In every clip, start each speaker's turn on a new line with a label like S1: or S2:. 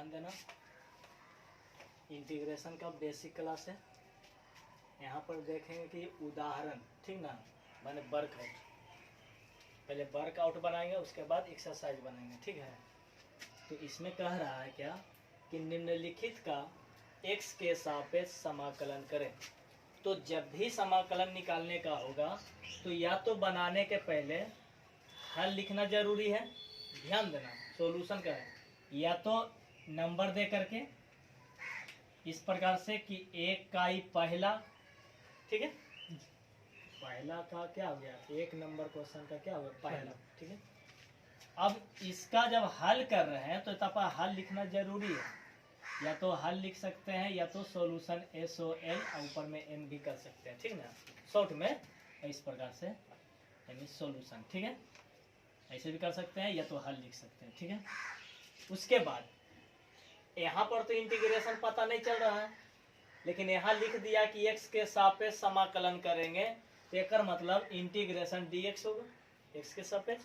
S1: ध्यान देना, इंटीग्रेशन का बेसिक क्लास है। यहाँ पर देखेंगे कि उदाहरण, ठीक ना, माने वर्कआउट। पहले वर्कआउट बनाएंगे, उसके बाद एक्सरसाइज बनाएंगे, ठीक है। तो इसमें कह रहा है क्या कि निम्नलिखित का x के सापेक्ष समाकलन करें। तो जब भी समाकलन निकालने का होगा तो या तो बनाने के पहले हल लिखना जरूरी है, ध्यान देना, सॉल्यूशन का है, या तो नंबर दे करके इस प्रकार से कि एक का ही पहला, ठीक है, पहला का क्या हो गया, एक नंबर क्वेश्चन का क्या हो गया, पहला, ठीक है। अब इसका जब हल कर रहे हैं तो तब हल लिखना जरूरी है, या तो हल लिख सकते हैं या तो सॉल्यूशन SOL ऊपर में M भी कर सकते हैं, ठीक ना, शॉर्ट में इस प्रकार से यानी सॉल्यूशन, ठीक है, ऐसे भी कर सकते हैं या तो हल लिख सकते हैं, ठीक है। उसके बाद यहाँ पर तो इंटीग्रेशन पता नहीं चल रहा है, लेकिन यहाँ लिख दिया कि x के सापेक्ष समाकलन करेंगे, तो एक मतलब इंटीग्रेशन dx होगा x के सापेक्ष।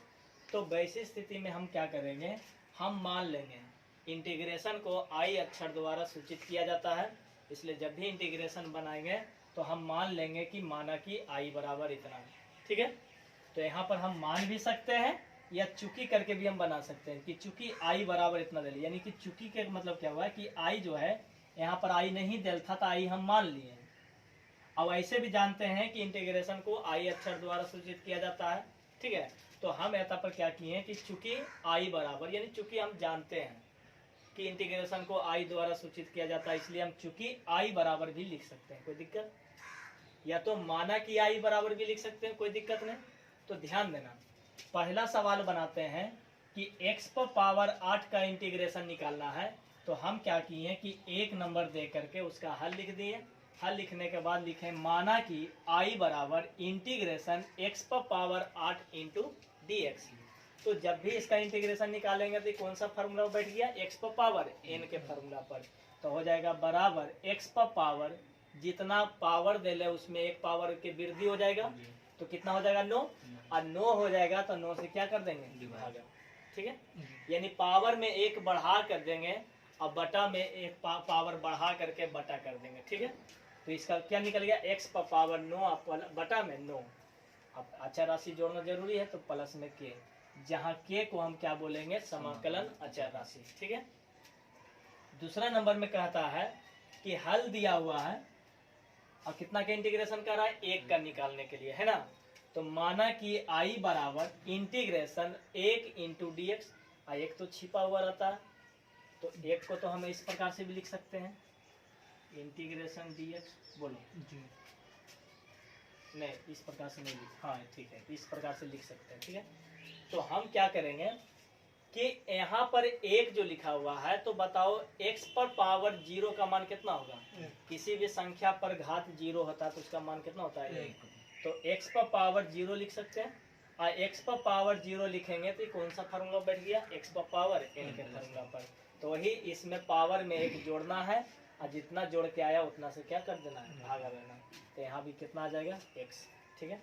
S1: तो वैसी स्थिति में हम क्या करेंगे, हम मान लेंगे इंटीग्रेशन को I अक्षर द्वारा सूचित किया जाता है, इसलिए जब भी इंटीग्रेशन बनाएंगे तो हम मान लेंगे कि माना कि I बराबर इतना, ठीक है। तो यहाँ पर हम मान भी सकते हैं या चुकी करके भी हम बना सकते हैं कि चूंकि I बराबर इतना दे, यानी कि चुकी के मतलब क्या हुआ है कि I जो है यहाँ पर I नहीं दिल था तो I हम मान लिए। अब ऐसे भी जानते हैं कि इंटीग्रेशन को I अक्षर द्वारा सूचित किया जाता है, ठीक है। तो हम यहाँ पर क्या किए हैं कि चूंकि I बराबर, यानी चूंकि हम जानते हैं कि इंटीग्रेशन को I द्वारा सूचित किया जाता है, इसलिए हम चूंकि I बराबर भी लिख सकते हैं, कोई दिक्कत, या तो माना कि I बराबर भी लिख सकते हैं, कोई दिक्कत नहीं। तो ध्यान देना, पहला सवाल बनाते हैं कि x पर पावर 8 का इंटीग्रेशन निकालना है, तो हम क्या किए हैं कि एक नंबर दे करके उसका हल लिख दिए। हल लिखने के बाद लिखे माना कि I बराबर इंटीग्रेशन x पर पावर 8 इंटू dx। तो जब भी इसका इंटीग्रेशन निकालेंगे तो कौन सा फार्मूला बैठ गया, x पर पावर n के फार्मूला पर, तो हो जाएगा बराबर x पर पावर, जितना पावर दे ले उसमें एक पावर के वृद्धि हो जाएगा, तो कितना हो जाएगा 9, और 9 हो जाएगा तो 9 से क्या कर देंगे, भागा, ठीक है। यानी पावर में एक बढ़ा कर देंगे और बटा में एक पावर बढ़ा करके बटा कर देंगे, ठीक है। तो इसका क्या निकल गया, x पर पावर 9 बटा में 9। अब अचर राशि जोड़ना जरूरी है तो प्लस में k, जहाँ k को हम क्या बोलेंगे, समाकलन अचर राशि, ठीक है। दूसरा नंबर में कहता है कि हल दिया हुआ है और कितना का इंटीग्रेशन कर रहा है, एक का निकालने के लिए, है ना। तो माना कि I बराबर इंटीग्रेशन 1 इंटू dx, एक तो छिपा हुआ रहता है, तो एक को तो हम इस प्रकार से भी लिख सकते हैं, इंटीग्रेशन dx, बोलो जी, नहीं इस प्रकार से नहीं लिख, हाँ ठीक है, इस प्रकार से लिख सकते हैं, ठीक है। तो हम क्या करेंगे कि यहाँ पर एक जो लिखा हुआ है, तो बताओ x पर पावर 0 का मान कितना होगा, किसी भी संख्या पर घात 0 होता है तो उसका मान कितना होता है, 1। तो x पर पावर 0 लिख सकते हैं, और x पर पावर 0 लिखेंगे तो कौन सा फार्मूला बैठ गया, x पर पावर n के फार्मूला पर। तो वही इसमें पावर में एक जोड़ना है और जितना जोड़ के आया उतना से क्या कर देना है, भागा देना। तो यहाँ भी कितना आ जाएगा, x, ठीक है।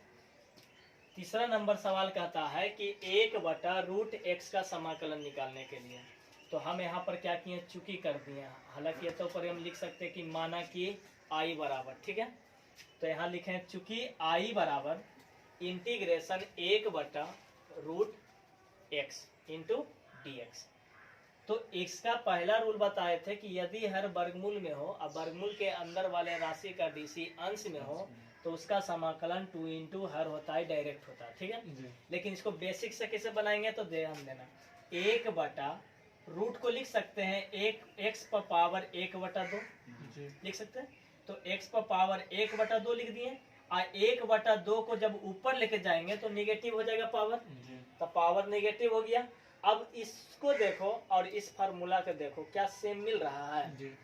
S1: तीसरा नंबर सवाल कहता है कि 1/√x का समाकलन निकालने के लिए, तो हम यहाँ पर क्या किए, चुकी कर दिए। हालांकि तो पर हम लिख सकते हैं कि माना कि I बराबर, ठीक है। तो यहाँ लिखे चूंकि I बराबर इंटीग्रेशन 1/√x इंटू dx। तो x का पहला रूल बताए थे कि यदि हर वर्गमूल में हो और वर्गमूल के अंदर वाले राशि का DC अंश में हो तो उसका समाकलन 2 इंटू हर होता है, डायरेक्ट होता है, ठीक है। लेकिन इसको बेसिक से कैसे बनाएंगे, तो ध्यान देना, 1/रूट को लिख सकते हैं, एक x पर पावर 1/2 लिख सकते हैं। तो x पर पावर 1/2 लिख दिए, और 1/2 को जब ऊपर लेके जाएंगे तो निगेटिव हो जाएगा पावर, तो पावर निगेटिव हो गया। अब इसको देखो और इस फार्मूला को देखो, क्या सेम मिल रहा है,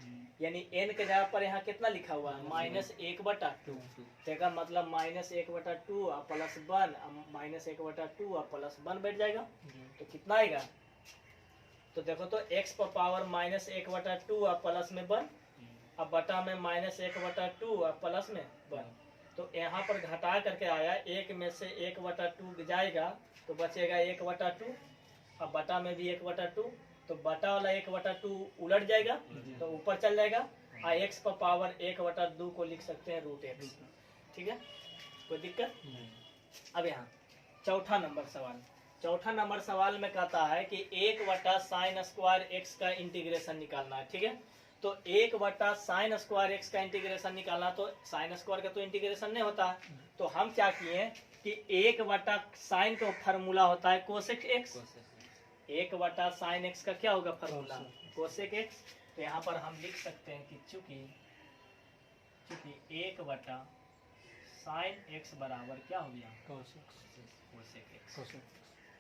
S1: यानी n के जगह पर यहाँ कितना लिखा हुआ है, -1/2, तो मतलब -1/2 और +1, -1/2 और +1 बैठ जाएगा, तो कितना आएगा, तो देखो तो x पर पावर -1/2 और प्लस में 1, अब बटा में -1/2 और प्लस में 1, तो यहाँ पर घटा करके आया, एक में से 1/2 जाएगा तो बचेगा 1/2, अब बटा में भी 1/2, तो बटा वाला 1/2 उलट जाएगा तो ऊपर चल जाएगा, और x पर पावर 1/2 को लिख सकते हैं √x। ठीक है, कोई दिक्कत? अब यहाँ चौथा नंबर सवाल में कहता है कि 1/sin² x का इंटीग्रेशन निकालना है। ठीक है, तो 1/sin² x का इंटीग्रेशन निकालना, तो sin² का तो इंटीग्रेशन नहीं होता, तो हम क्या किए कि 1/sin का फार्मूला होता है कोसेक x, 1/sin x का क्या होगा फार्मूला कोसेक x। तो यहाँ पर हम लिख सकते हैं कि चूंकि 1/sin x बराबर क्या हो गया कोसेक x,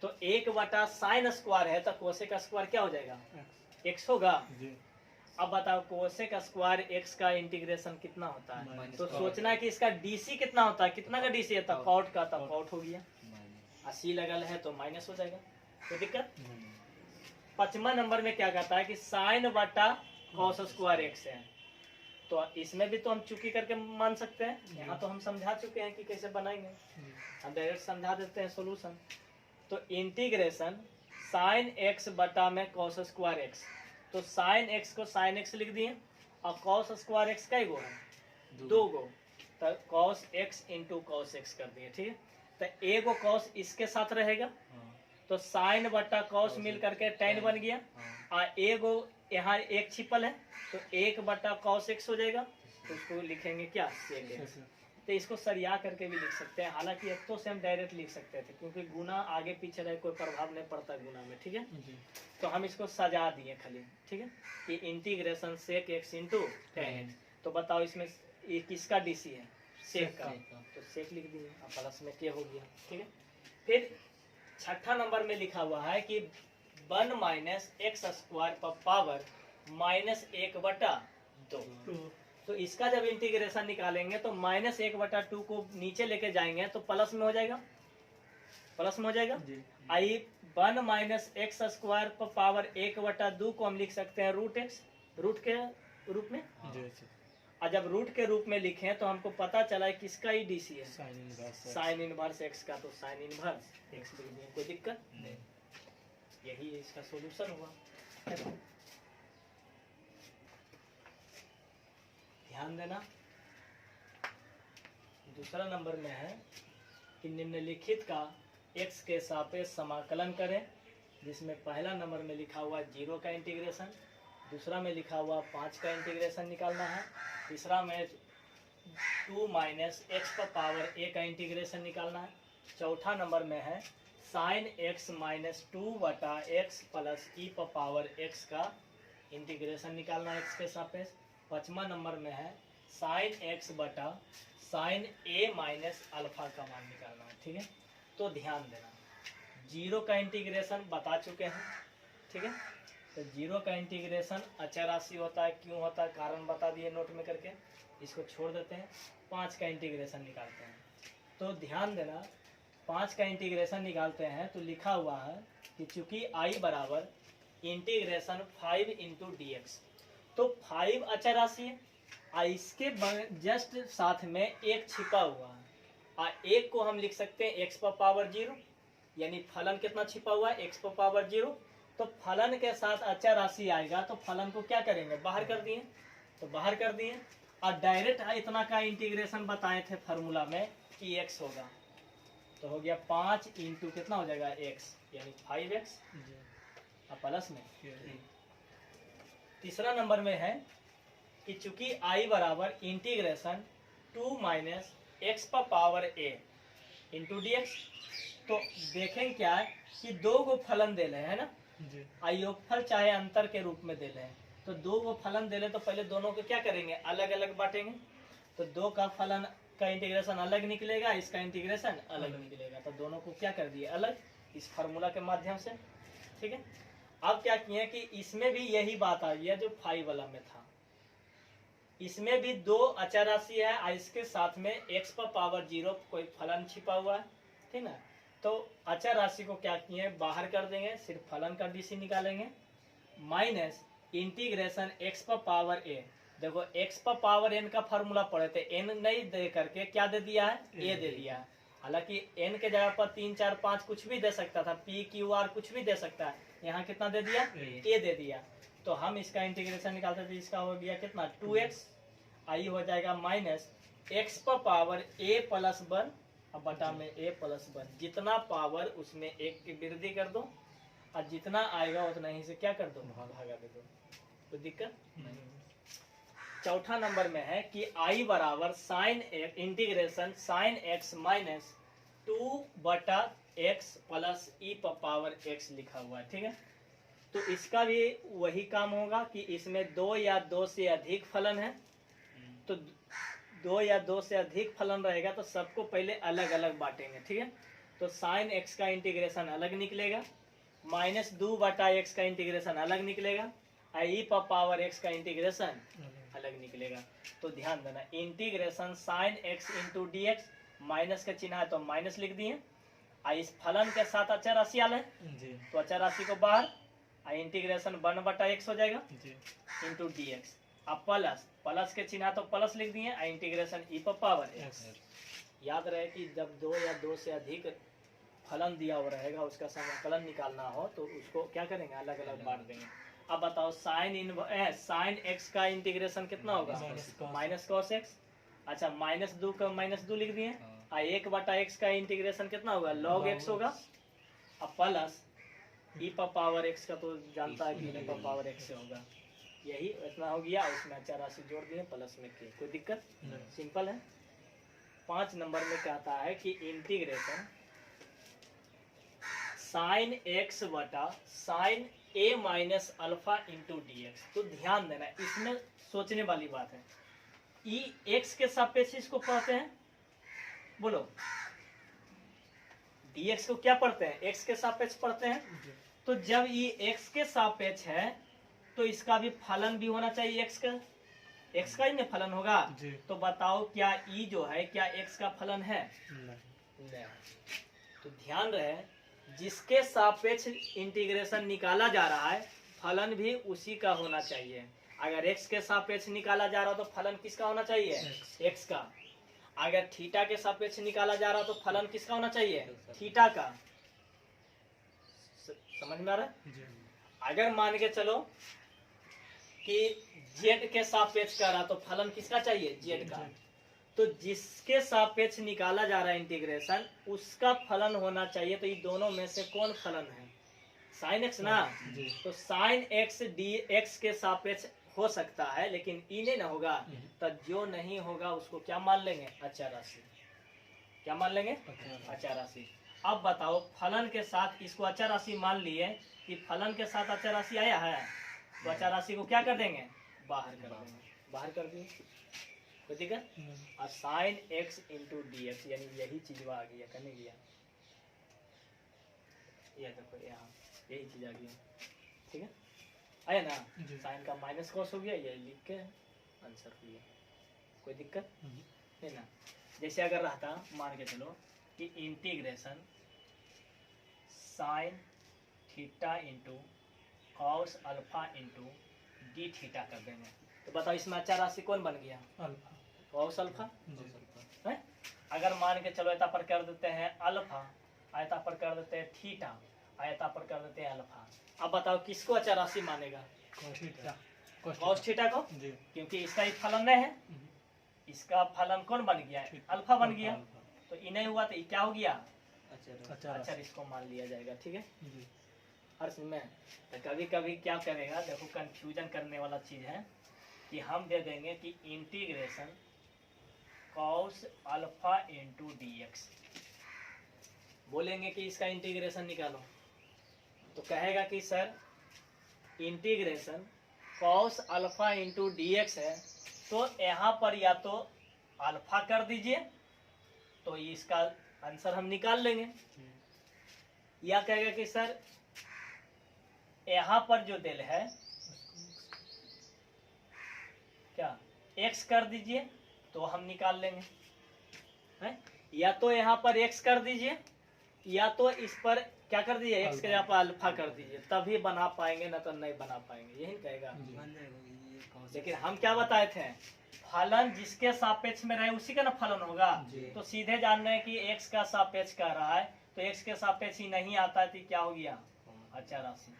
S1: तो 1/sin² है तो कोसेक स्क्वायर क्या हो जाएगा x होगा। अब बताओ कोसेक स्क्वायर x का इंटीग्रेशन कितना होता है, तो सोचना है कि इसका डीसी कितना होता है, कितना का डीसी है, तब कॉट का, तब कॉट हो गया, 80 लगल है तो माइनस हो जाएगा, कोई दिक्कत? 5वां नंबर में क्या कहता है कि sin/cos² x है, तो इसमें भी तो हम चुकी करके मान सकते हैं, यहाँ तो हम समझा चुके हैं कि कैसे बनाएंगे, हम डायरेक्ट समझा देते हैं सोल्यूशन। तो इंटीग्रेशन sin x बटा में cos² x, तो sin x को sin x लिख दिए और cos² x का ही गो है 2 गो, तो cos x into cos x कर दिए। ठीक है, तो एक गो cos इसके साथ रहेगा, तो sin बटा cos मिल करके tan बन गया, और एक गो यहाँ एक छिपल है तो 1/cos x हो जाएगा, तो उसको लिखेंगे क्या sec x। तो इसको सरिया करके भी लिख सकते हैं, हालांकि एक तो से हम डायरेक्ट लिख सकते थे क्योंकि गुना आगे पीछे रहे कोई प्रभाव नहीं पड़ता गुना में। ठीक है, तो हम इसको सजा दिए खाली। ठीक है, कि integration sec x into tan x, तो बताओ इसमें ये किसका डीसी है, sec का, तो sec लिख दिए और प्लस में क्या हो गया। ठीक है, फिर 6ठा नंबर में लिखा हुआ है कि 1 - x² पर पावर -1/2, तो इसका जब इंटीग्रेशन निकालेंगे तो -1/2 को नीचे लेके जाएंगे तो प्लस में हो जाएगा, आई 1 - x² पर पावर 1/2 को हम लिख सकते हैं √x, रूट के रूप में, और जब रूट के रूप में लिखें तो हमको पता चला है किसका ही डीसी है, साइन इनवर्स x का, तो साइन इनवर्स x लिख दिए, कोई दिक्कत नहीं, यही इसका सॉल्यूशन हुआ। ध्यान देना, दूसरा नंबर में है कि निम्नलिखित का x के सापेक्ष समाकलन करें, जिसमें पहला नंबर में लिखा हुआ 0 का इंटीग्रेशन, दूसरा में लिखा हुआ 5 का इंटीग्रेशन निकालना है, तीसरा में 2 - x पर पावर a का इंटीग्रेशन निकालना है, चौथा नंबर में है sin x - 2/x plus e पर पावर x का इंटीग्रेशन निकालना है x के सापेक्ष, 5वां नंबर में है sin x बटा sin a - अल्फा का मान निकालना है। ठीक है, तो ध्यान देना 0 का इंटीग्रेशन बता चुके हैं। ठीक है, तो 0 का इंटीग्रेशन अचर राशि होता है, क्यों होता है कारण बता दिए नोट में करके, इसको छोड़ देते हैं। 5 का इंटीग्रेशन निकालते हैं, तो ध्यान देना 5 का इंटीग्रेशन निकालते हैं तो लिखा हुआ है कि चूंकि i बराबर इंटीग्रेशन 5 इंटू dx, तो 5 अचर राशि है और इसके जस्ट साथ में एक छिपा हुआ है, और एक को हम लिख सकते हैं x पर पावर 0, यानी फलन कितना छिपा हुआ है x पर पावर 0, तो फलन के साथ अचर राशि आएगा तो फलन को क्या करेंगे बाहर कर दिए, तो बाहर कर दिए, और डायरेक्ट इतना का इंटीग्रेशन बताए थे फार्मूला में कि x होगा, तो हो गया 5 इंटू कितना हो जाएगा x, यानी 5x और प्लस में। तीसरा नंबर में है कि चूंकि i बराबर इंटीग्रेशन 2 - x पर पावर a इंटू dx, तो देखें क्या है कि 2 गो फलन दे रहे हैं ना, योगफल चाहे अंतर के रूप में दे रहे हैं, तो 2 गो फलन दे रहे तो पहले दोनों को क्या करेंगे अलग अलग बांटेंगे, तो 2 का फलन का इंटीग्रेशन अलग निकलेगा, इसका इंटीग्रेशन अलग निकलेगा, तो दोनों को क्या कर दिए अलग इस फार्मूला के माध्यम से। ठीक है, अब क्या किए कि इसमें भी यही बात आ गया जो 5 वाला में था, इसमें भी 2 अचर राशि है और इसके साथ में x पर पावर 0 कोई फलन छिपा हुआ है। ठीक ना, तो अचर राशि को क्या किए बाहर कर देंगे, सिर्फ फलन का डीसी निकालेंगे, माइनस इंटीग्रेशन x पर पावर a, देखो x पर पावर n का फार्मूला पढ़े थे, n नहीं दे करके क्या दे दिया है a दे दिया है, हालांकि n के जगह पर 3 4 5 कुछ भी दे सकता था, p q r कुछ भी दे सकता है, यहाँ कितना दे दिया a दे दिया। तो हम इसका इंटीग्रेशन निकालते थे, इसका हो गया कितना 2x, आई हो जाएगा माइनस x पर पावर a प्लस 1 अब बटा में a प्लस 1, जितना पावर उसमें एक की वृद्धि कर दो और जितना आएगा उतना ही से क्या कर दो भागा दे दो, तो दिक्कत नहीं। चौथा नंबर में है कि i बराबर sine integration sine x minus 2 बटा x प्लस e पर पावर x लिखा हुआ है, ठीक है। तो इसका भी वही काम होगा कि इसमें 2 या 2 से अधिक फलन है, तो 2 या 2 से अधिक फलन रहेगा तो सबको पहले अलग अलग बांटेंगे, ठीक है। तो साइन x का इंटीग्रेशन अलग निकलेगा, माइनस 2 बटा x का इंटीग्रेशन अलग निकलेगा, ई पर पावर x का इंटीग्रेशन अलग निकलेगा। तो ध्यान देना, integration sine x into D X, minus का चिन्ह है तो माइनस लिख दिए, इस फलन के साथ अचर राशि आल है तो अचर राशि को बाहर, इंटीग्रेशन 1 बटा x हो जाएगा इंटू डी एक्स, अब प्लस प्लस के चिन्ह तो प्लस लिख दिए, इंटीग्रेशन ई पर पावर x। याद रहे कि जब 2 या 2 से अधिक फलन दिया हुआ रहेगा उसका समाकलन निकालना हो तो उसको क्या करेंगे, अलग अलग बांट देंगे। अब बताओ साइन x का इंटीग्रेशन कितना होगा माइनस कॉस x, अच्छा माइनस 2 का माइनस 2 लिख दिए, 1 बटा x का इंटीग्रेशन कितना होगा लॉग x होगा, अब प्लस ई पर पावर x का तो जानता है कि ई पर पावर x से होगा, यही इतना हो गया, उसमें अचर राशि जोड़ दिए प्लस में के, कोई दिक्कत सिंपल है। 5 नंबर में कहता है कि इंटीग्रेशन साइन x बटा sine a minus alpha into D X. तो ध्यान देना, इसमें सोचने वाली बात है, ई x के सापेक्ष इसको पढ़ते हैं, बोलो dx को क्या पढ़ते हैं, x के सापेक्ष पढ़ते हैं। तो जब ये x के सापेक्ष है तो इसका भी फलन भी होना चाहिए, x का ही ना फलन होगा। तो बताओ क्या e जो है क्या x का फलन है? नहीं। तो ध्यान रहे, जिसके सापेक्ष इंटीग्रेशन निकाला जा रहा है फलन भी उसी का होना चाहिए। अगर x के सापेक्ष निकाला जा रहा तो फलन किसका होना चाहिए, x का। अगर थीटा के सापेक्ष निकाला जा रहा तो फलन किसका होना चाहिए, थीटा का। समझ में आ रहा है? अगर मान के चलो कि z के सापेक्ष कर रहा तो फलन किसका चाहिए, z का। तो जिसके सापेक्ष निकाला जा रहा है इंटीग्रेशन उसका फलन होना चाहिए। तो ये दोनों में से कौन फलन है, साइन x ना। तो साइन x डी एक्स के सापेक्ष हो सकता है लेकिन ई नहीं ना होगा, तो जो नहीं होगा उसको क्या मान लेंगे, अचर राशि। क्या मान लेंगे, अचर राशि। अब बताओ फलन के साथ इसको अचर राशि मान लिए कि फलन के साथ अचर राशि आया है तो अचर राशि को क्या कर देंगे, बाहर कर देंगे। बाहर कर दिए तो ठीक है। और sine x into D X यानी यही चीज आ गया, करने गया ये देखो यहाँ यही चीज आ गया, ठीक है आया ना। साइन का माइनस कॉस हो गया, ये लिख के आंसर हो गया, कोई दिक्कत है ना। जैसे अगर रहता मान के चलो कि integration sine theta into cos alpha into D theta कर देंगे, तो बताओ इसमें अचर राशि कौन बन गया, अल्फा, कॉस अल्फा है। अगर मान के चलो ऐता पर कर देते हैं अल्फा, आयता पर कर देते हैं थीटा, आयता पर कर देते हैं अल्फा। अब बताओ किसको अचर राशि मानेगा, कॉस थीटा को, क्योंकि इसका ही फलन नहीं है, इसका फलन कौन बन गया, अल्फा बन गया। तो ये नहीं हुआ तो ये क्या हो गया, अचर, इसको मान लिया जाएगा, ठीक है। हर में तो कभी कभी क्या करेगा, देखो कंफ्यूजन करने वाला चीज है कि हम दे देंगे कि integration cos alpha into D x, बोलेंगे कि इसका इंटीग्रेशन निकालो, तो कहेगा कि sir integration cos alpha into D x है, तो यहाँ पर या तो अल्फा कर दीजिए तो इसका आंसर हम निकाल लेंगे, या कहेगा कि सर यहाँ पर जो दिल है क्या x कर दीजिए तो हम निकाल लेंगे है? या तो यहाँ पर x कर दीजिए या तो इस पर क्या कर दीजिए, x के यहाँ पर अल्फा कर दीजिए, तभी बना पाएंगे, ना तो नहीं बना पाएंगे। यही कहेगा लेकिन हम क्या बताए थे, फलन जिसके सापेक्ष में रहे उसी का ना फलन होगा। तो सीधे जान रहे हैं कि x का सापेक्ष कह रहा है, तो x के सापेक्ष ही नहीं आता है तो क्या हो गया अचर राशि।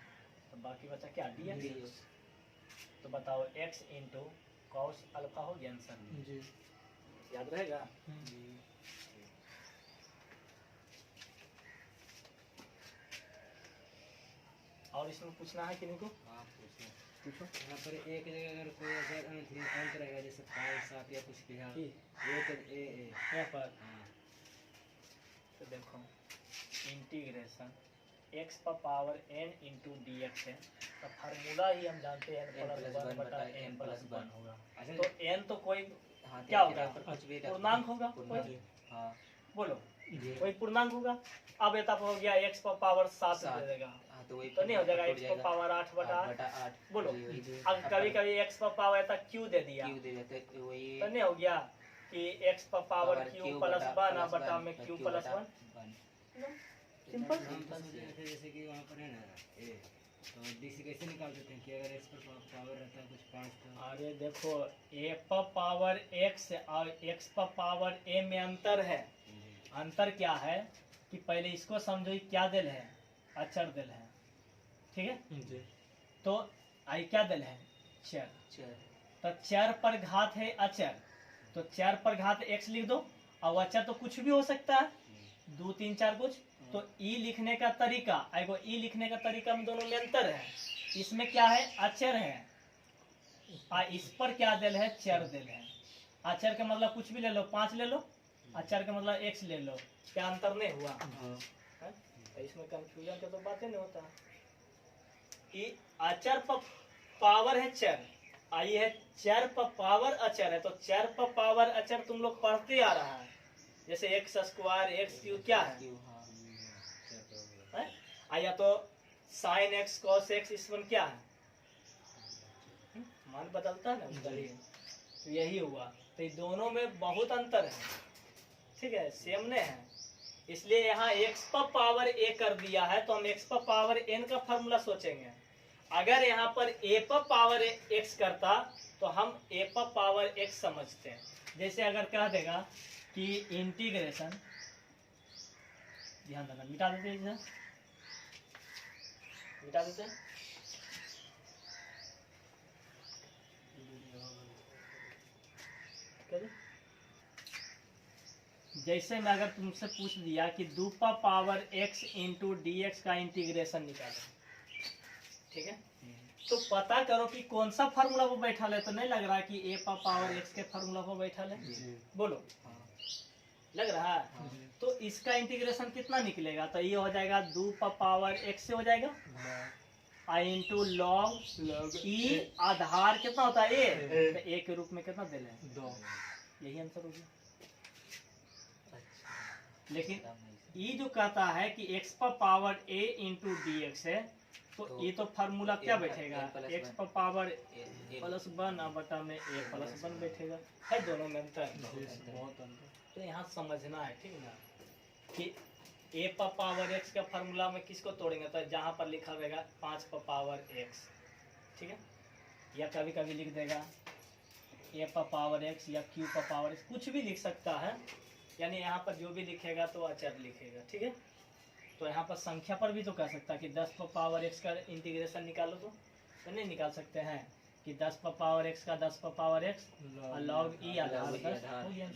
S1: तो बाकी बचा क्या dx। तो बताओ x इंटू कॉस अल्फा हो गया आंसर, याद रहेगा। और इसमें पूछना है किन्हीं को? पूछो।
S2: यहाँ पर एक जगह अगर कोई अगर अंत रहेगा जैसे 5 7 या कुछ भी है, ये तो ए
S1: यहाँ पर
S2: हाँ।
S1: तो देखो इंटीग्रेशन x पर power n into D x है, तो फार्मूला ही हम जानते हैं n प्लस वन बटा n प्लस वन होगा। तो n तो कोई क्या होगा, पूर्णांक होगा कोई, बोलो कोई पूर्णांक होगा। अब ये तब हो गया x पर पावर 7 दे देगा, तो नहीं हो जाएगा x पर पावर 8 बटा 8। बोलो अब कभी कभी x पर पावर ऐसा q दे दिया, तो नहीं हो गया कि x पर पावर q प्लस 1 बटा में q प्लस 1। सिंपल।
S2: जैसे कि वहाँ पर है ना ए, तो डी से कैसे निकाल देते हैं कि अगर x पर पावर रहता है कुछ 5 तो।
S1: अरे देखो a पर पावर x और x पर पावर a में अंतर है। अंतर क्या है कि पहले इसको समझो क्या दिल है, अचर दिल है, ठीक है। तो आई क्या दिल है, चर। तो चर पर घात है अचर, तो चर पर घात x लिख दो, और अचर तो कुछ भी हो सकता है, 2 3 4 कुछ। तो ई लिखने का तरीका, एगो ई लिखने का तरीका में दोनों में अंतर है। इसमें क्या है, अचर है, और इस पर क्या दिल है, चर दिल है। अचर का मतलब कुछ भी ले लो, 5 ले लो, अचर का मतलब x ले लो, क्या अंतर नहीं हुआ है? तो इसमें कंफ्यूजन का तो बातें नहीं होता। ये अचर पर पावर है चर, आई है चर पर पावर अचर है, तो चर पर पावर अचर तुम लोग पढ़ते आ रहा है, जैसे एक्स स्क्वायर एक्स क्यू क्या है, या तो साइन एक्स कॉस एक्स, इसमें क्या है, मान बदलता है ना, तो यही हुआ। तो दोनों में बहुत अंतर है, ठीक है, सेम नहीं है। इसलिए यहाँ x पर पावर a कर दिया है, तो हम x पर पावर n का फॉर्मूला सोचेंगे। अगर यहाँ पर a पर पावर x करता तो हम a पर पावर x समझते हैं। जैसे अगर कह देगा कि इंटीग्रेशन, ध्यान देना, मिटा देते हैं, मिटा देते हैं। जैसे मैं अगर तुमसे पूछ दिया कि 2 पर power x into D x का इंटीग्रेशन निकालो, ठीक है, तो पता करो कि कौन सा फार्मूला वो बैठा है। तो नहीं लग रहा कि a पर पावर x के फार्मूला पर बैठा है, बोलो लग रहा है। तो इसका इंटीग्रेशन कितना निकलेगा, तो ये हो जाएगा 2 पर पावर x से हो जाएगा आई इंटू लॉग ई, आधार कितना होता है a, तो a के रूप में कितना दे लें 2, यही आंसर होगा। लेकिन ये जो कहता है कि x पर power a into D x है, तो ये तो फार्मूला क्या बैठेगा, x पर पावर प्लस 1 बटा में a प्लस 1 बैठेगा, है दोनों में अंतर, बहुत अंतर। तो यहाँ समझना है, ठीक ना, कि a पर पावर x का फार्मूला में किसको तोड़ेंगे, तो जहाँ पर लिखा रहेगा 5 पर पावर x, ठीक है, या कभी कभी लिख देगा a पर पावर x या q पर पावर x, कुछ भी लिख सकता है, यानी यहाँ पर जो भी लिखेगा तो अचर लिखेगा, ठीक है। तो यहाँ पर संख्या पर भी तो कह सकता है कि 10 पर पावर x का इंटीग्रेशन निकालो, तो नहीं निकाल सकते हैं कि 10 पर पावर x का 10 पर पावर x लॉग ई आधार 10 हो गया।